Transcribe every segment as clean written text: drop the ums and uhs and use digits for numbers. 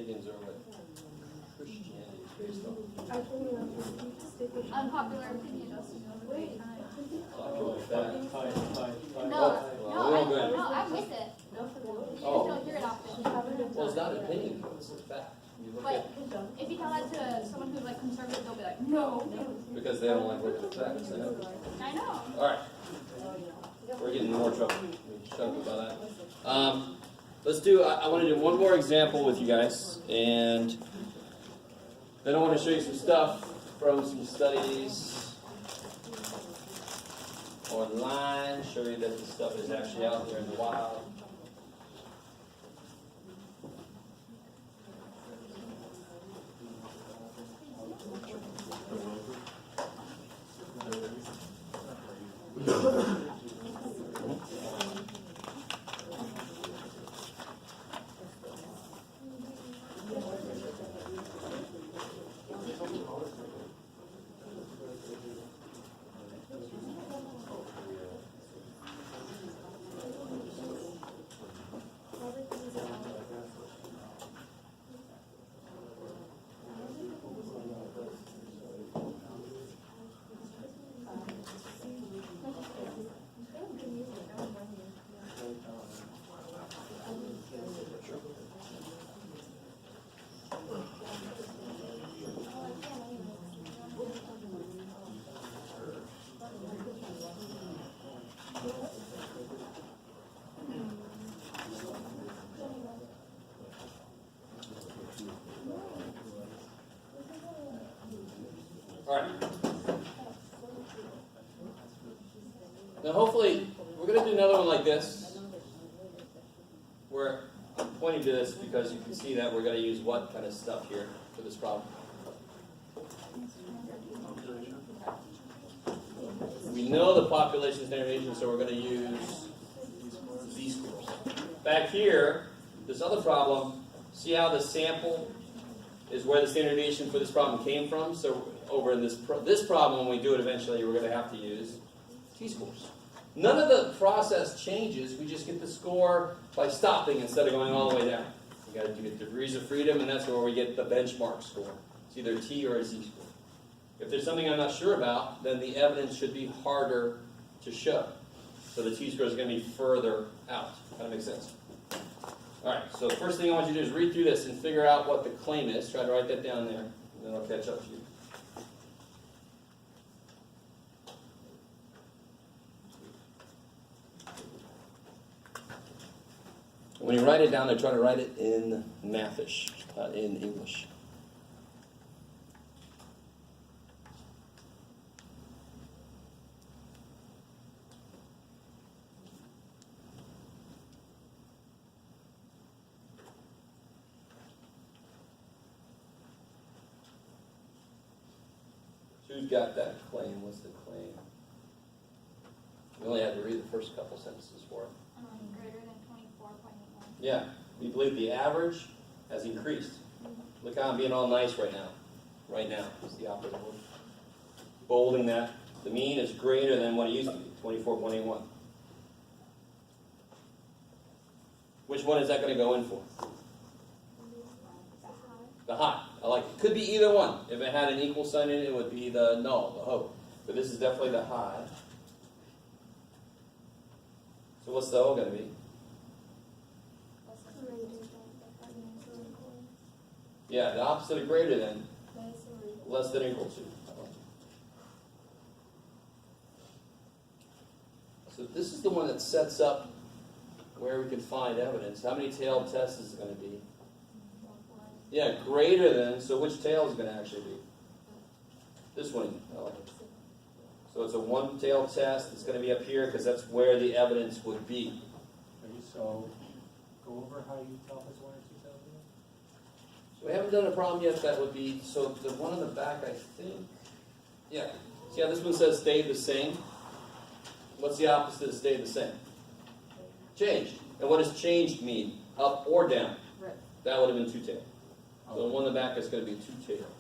opinions are what Christianity is based on. Unpopular opinion. Popular fact. No, I'm with it. You just don't hear it often. Well, it's not an opinion, it's a fact. You look But at if you tell that to someone who's like conservative, they'll be like, no. because they don't like looking at facts. I know. All right. We're getting in more trouble. We shut up about that. Let's do, I want to do one more example with you guys, and then I want to show you some stuff from some studies online, show you that this stuff is actually out there in the wild. All right. Now hopefully, we're going to do another one like this, where I'm pointing to this because you can see that we're going to use what kind of stuff here for this problem. We know the population standard deviation, so we're going to use Z-scores. Back here, this other problem, see how the sample is where the standard deviation for this problem came from? So over in this problem, when we do it eventually, we're going to have to use T-scores. None of the process changes. We just get the score by stopping instead of going all the way down. We got to get degrees of freedom, and that's where we get the benchmark score. It's either a T or a Z-score. If there's something I'm not sure about, then the evidence should be harder to show. So the T-score is going to be further out. Kind of makes sense. All right, so the first thing I want you to do is read through this and figure out what the claim is. Try to write that down there, and then I'll catch up to you. When you write it down, try to write it in Mathish, not in English. Who's got that claim? What's the claim? We only had to read the first couple sentences for it. Greater than 24.81. Yeah, we believe the average has increased. Look how I'm being all nice right now. Right now is the opposite word. Bolding that. The mean is greater than what it used to be, 24.81. Which one is that going to go in for? The high. I like it. Could be either one. If it had an equal sign in it, it would be the null, the hope. But this is definitely the high. So what's the O going to be? Yeah, the opposite of greater than. Less than or equal to. So this is the one that sets up where we can find evidence. How many tailed tests is it going to be? Yeah, greater than, so which tail is going to actually be? This one, I like it. So it's a one-tailed test. It's going to be up here because that's where the evidence would be. Okay, so go over how you tell if it's one or two tails. So we haven't done a problem yet. That would be, so the one on the back, I think, yeah. See how this one says stay the same? What's the opposite of stay the same? Changed. And what does changed mean? Up or down? Right. That would have been two-tailed. So the one in the back is going to be two-tailed.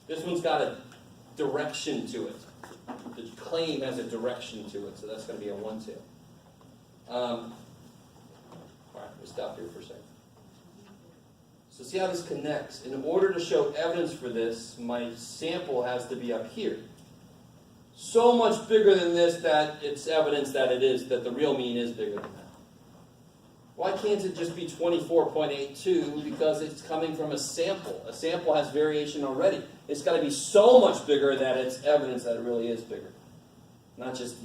This one's got a direction to it. The claim has a direction to it, so that's going to be a one-tail. All right, we'll stop here for a second. So see how this connects? In order to show evidence for this, my sample has to be up here. So much bigger than this that it's evidence that that the real mean is bigger than that. Why can't it just be 24.82? Because it's coming from a sample. A sample has variation already. It's got to be so much bigger that it's evidence that it really is bigger. Not just,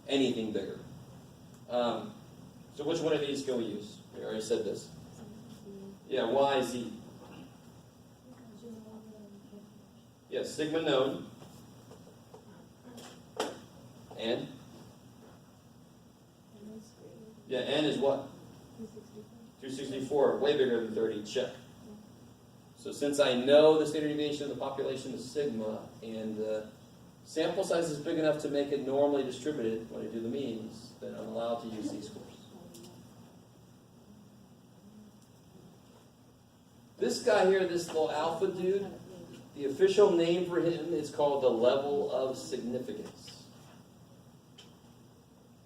anything bigger. So which one of these can we use? We already said this. Yeah, Y, Z. Yeah, sigma known. And? Yeah, N is what? 264, way bigger than 30, check. So since I know the standard deviation of the population is sigma, and the sample size is big enough to make it normally distributed when I do the means, then I'm allowed to use Zscores. This guy here, this little alpha dude, the official name for him is called the level of significance.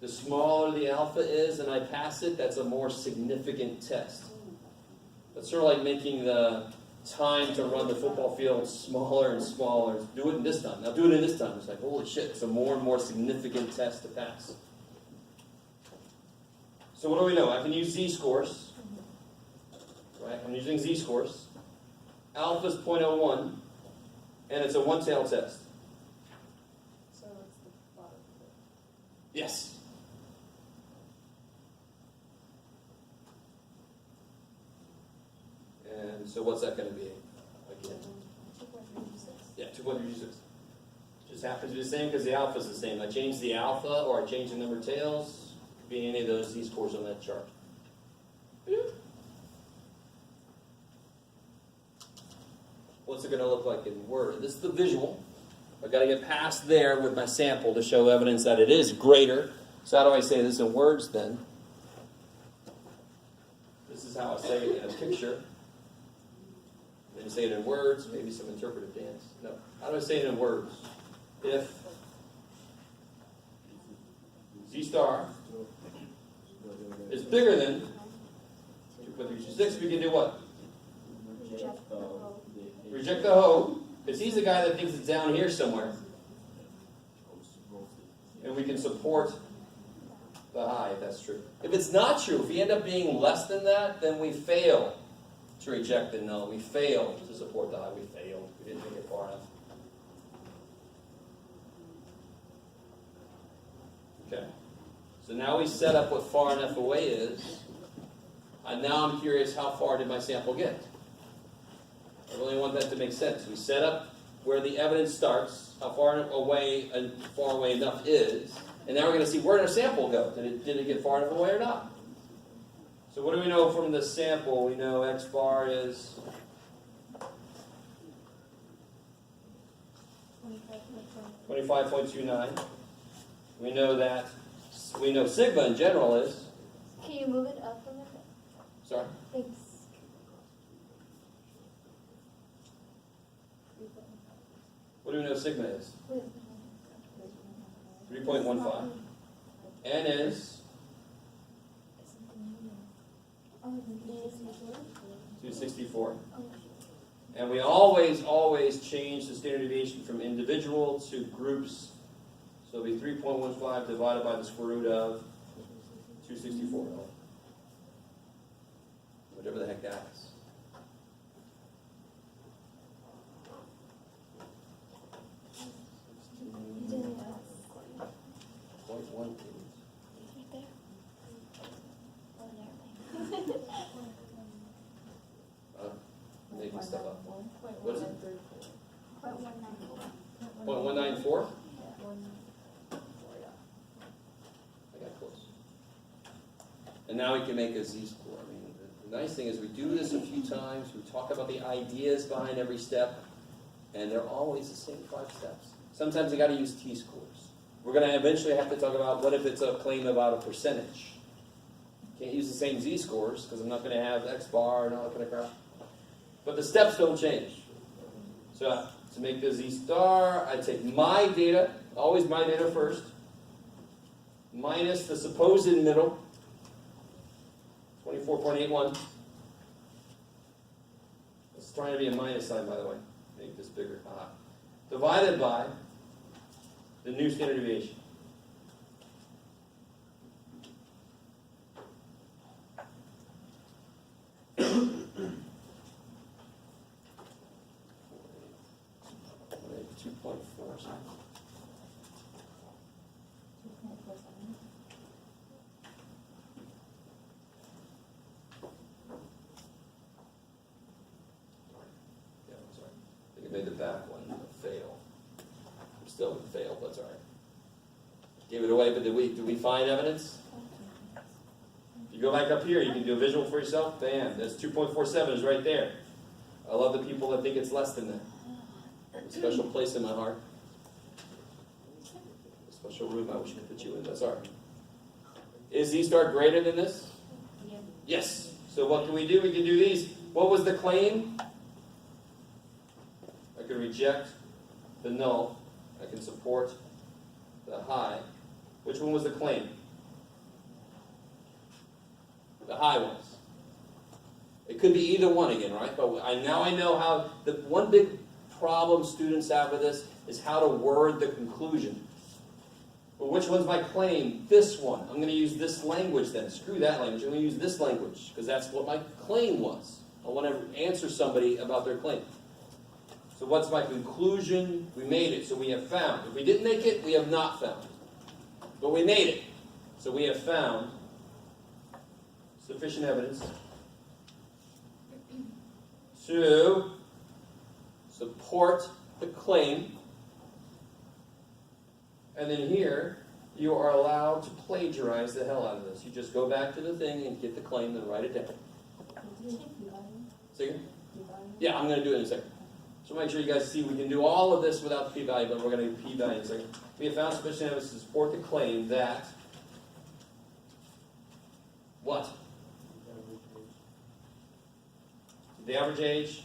The smaller the alpha is and I pass it, that's a more significant test. That's sort of like making the time to run the football field smaller and smaller. Do it in this time. Now do it in this time. It's like, holy shit, it's a more and more significant test to pass. So what do we know? I can use Z-scores. Right? I'm using Z-scores. Alpha is 0.01, and it's a one-tail test. So it's the bottom of it. Yes. And so what's that going to be again? 2.36. Yeah, 2.36. Just happens to be the same because the alpha is the same. I change the alpha or I change the number of tails. Could be any of those Z-scores on that chart. What's it going to look like in Word? This is the visual. I've got to get past there with my sample to show evidence that it is greater. So how do I say this in words then? This is how I say it in a picture. Then say it in words, maybe some interpretive dance. No. How do I say it in words? If Z star is bigger than 2.326, we can do what? Reject the hoe, because he's the guy that thinks it's down here somewhere. And we can support the high, if that's true. If it's not true, if we end up being less than that, then we fail to reject the null. We fail to support the high. We failed. We didn't make it far enough. Okay. So now we set up what far enough away is. And now I'm curious, how far did my sample get? I really want that to make sense. We set up where the evidence starts, how far away enough is, and now we're going to see where did our sample go. Did it get far enough away or not? So what do we know from the sample? We know X bar is 25.29. We know sigma in general is. Can you move it up a little bit? Sorry? Thanks. What do we know sigma is? 3.15. N is 264. And we always change the standard deviation from individual to groups. So it'll be 3.15 divided by the square root of 264. Whatever the heck that is. Making stuff up. What is it? 0.194? I got close. And now we can make a Z-score. I mean, the nice thing is we do this a few times. We talk about the ideas behind every step, and they're always the same 5 steps. Sometimes you got to use T-scores. We're going to eventually have to talk about what if it's a claim about a percentage. Can't use the same Z-scores because I'm not going to have X bar and all that kind of crap. But the steps don't change. So to make the Z star, I take my data, always my data first, minus the supposed middle, 24.81, trying to be a minus sign, by the way. Make this bigger. Divided by the new standard deviation. Made the back one fail. Still would fail, but it's all right. Gave it away, but did we find evidence? If you go back up here, you can do a visual for yourself. Bam, that's 2.47 is right there. I love the people that think it's less than that. A special place in my heart. A special room I wish I could put you in. That's all right. Is Z-star greater than this? Yeah. Yes. So what can we do? We can do these. What was the claim? I can reject the null. I can support the high. Which one was the claim? The high ones. It could be either one again, right? But now I know how. The one big problem students have with this is how to word the conclusion. But which one's my claim? This one. I'm going to use this language then. Screw that language. I'm going to use this language because that's what my claim was. I want to answer somebody about their claim. So what's my conclusion? We made it, so we have found. If we didn't make it, we have not found. But we made it, so we have found sufficient evidence to support the claim. And then here, you are allowed to plagiarize the hell out of this. You just go back to the thing and get the claim and write it down. Say again? Yeah, I'm going to do it in a second. So make sure you guys see we can do all of this without the p-value, but we're going to do p-value in a second. We have found sufficient evidence to support the claim that what? The average age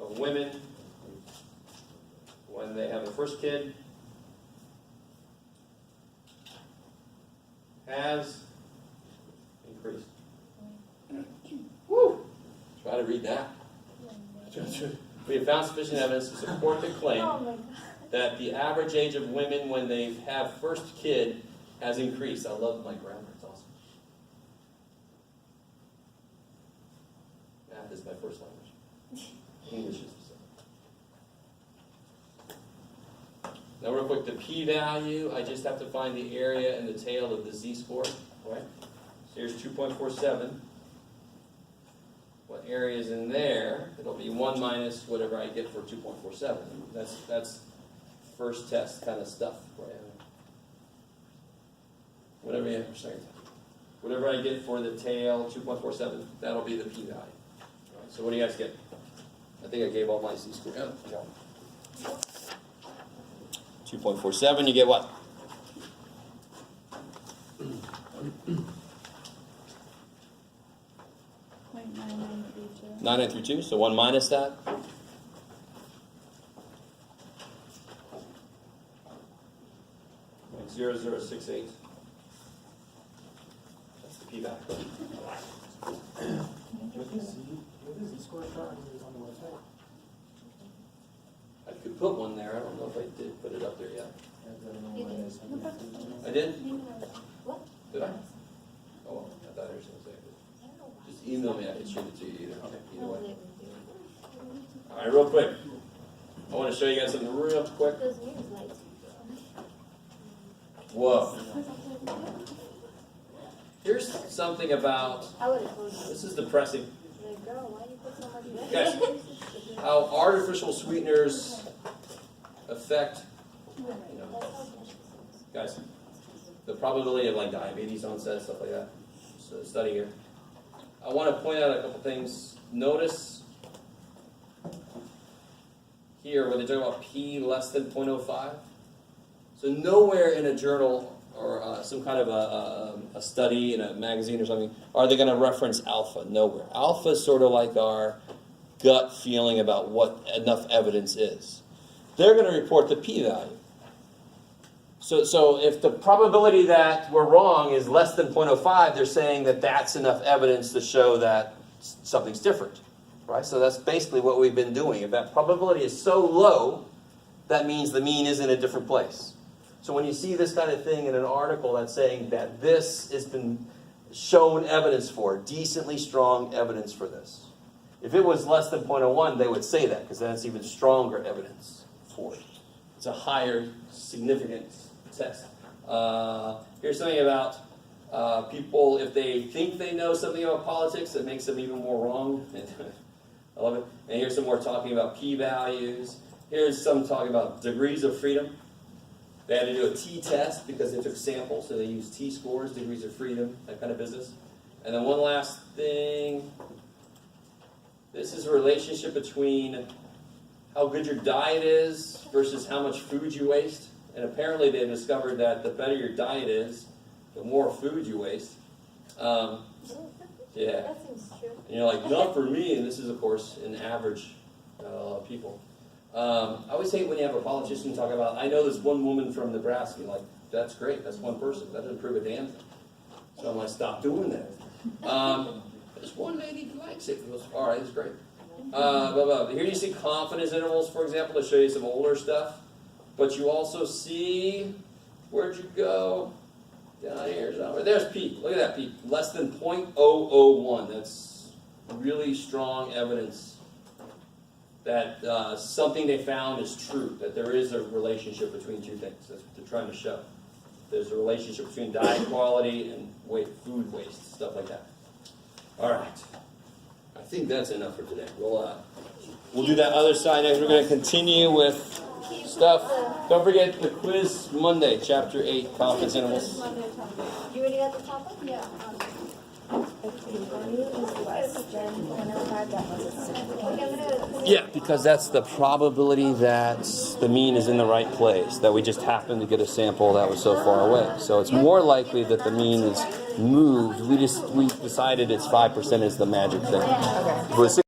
of women when they have their first kid has increased. Woo! Try to read that. We have found sufficient evidence to support the claim that the average age of women when they have first kid has increased. I love my grammar. It's awesome. Math is my first language. English is the second. Now real quick, the p-value, I just have to find the area and the tail of the z-score. Right? So here's 2.47. What area is in there? It'll be 1 minus whatever I get for 2.47. That's first test kind of stuff. Right? Whatever you have for second test. Whatever I get for the tail, 2.47, that'll be the p-value. Right, so what do you guys get? I think I gave all my z-score. Yeah. 2.47, you get what? 9932, so 1 minus that. Like 0068. That's the p-value. What is the score chart on the website? I could put one there. I don't know if I did put it up there yet. I You did? What? Did I? Oh, well, I thought I was going to say it. Just email me. I can shoot it to you either. Either way. All right, real quick. I want to show you guys something real quick. Whoa. Here's something about, this is depressing. Guys, how artificial sweeteners affect, guys, the probability of like diabetes onset, stuff like that. So study here. I want to point out a couple things. Notice here where they talk about p less than 0.05. So nowhere in a journal or some kind of a study in a magazine or something are they going to reference alpha. Nowhere. Alpha is sort of like our gut feeling about what enough evidence is. They're going to report the p-value. So if the probability that we're wrong is less than 0.05, they're saying that that's enough evidence to show that something's different, right? So that's basically what we've been doing. If that probability is so low, that means the mean is in a different place. So when you see this kind of thing in an article that's saying that this has been shown evidence for, decently strong evidence for this. If it was less than 0.01, they would say that, because that's even stronger evidence for it. It's a higher significance test. Here's something about people, if they think they know something about politics, that makes them even more wrong. I love it. And here's some more talking about p-values. Here's some talking about degrees of freedom. They had to do a t-test because they took samples, so they used t-scores, degrees of freedom, that kind of business. And then one last thing. This is a relationship between how good your diet is versus how much food you waste. And apparently they've discovered that the better your diet is, the more food you waste. Yeah. That seems true. And you're like, not for me. And this is, of course, an average people. I always hate when you have a politician talk about, I know this one woman from Nebraska. Like, that's great. That's one person. That doesn't prove a damn thing. So I'm going to stop doing that. This one lady likes it. Goes, all right, that's great. Here you see confidence intervals, for example, to show you some older stuff. But you also see, where'd you go? Down here somewhere. There's peak. Look at that peak. Less than 0.001. That's really strong evidence that something they found is true, that there is a relationship between two things. That's what they're trying to show. There's a relationship between diet quality and food waste, stuff like that. All right. I think that's enough for today. We'll do that other side next. We're going to continue with stuff. Don't forget the quiz Monday, Chapter 8, confidence intervals. You already got the top one? Yeah. Yeah, because that's the probability that the mean is in the right place, that we just happened to get a sample that was so far away. So it's more likely that the mean is moved. We decided it's 5% is the magic thing. If it was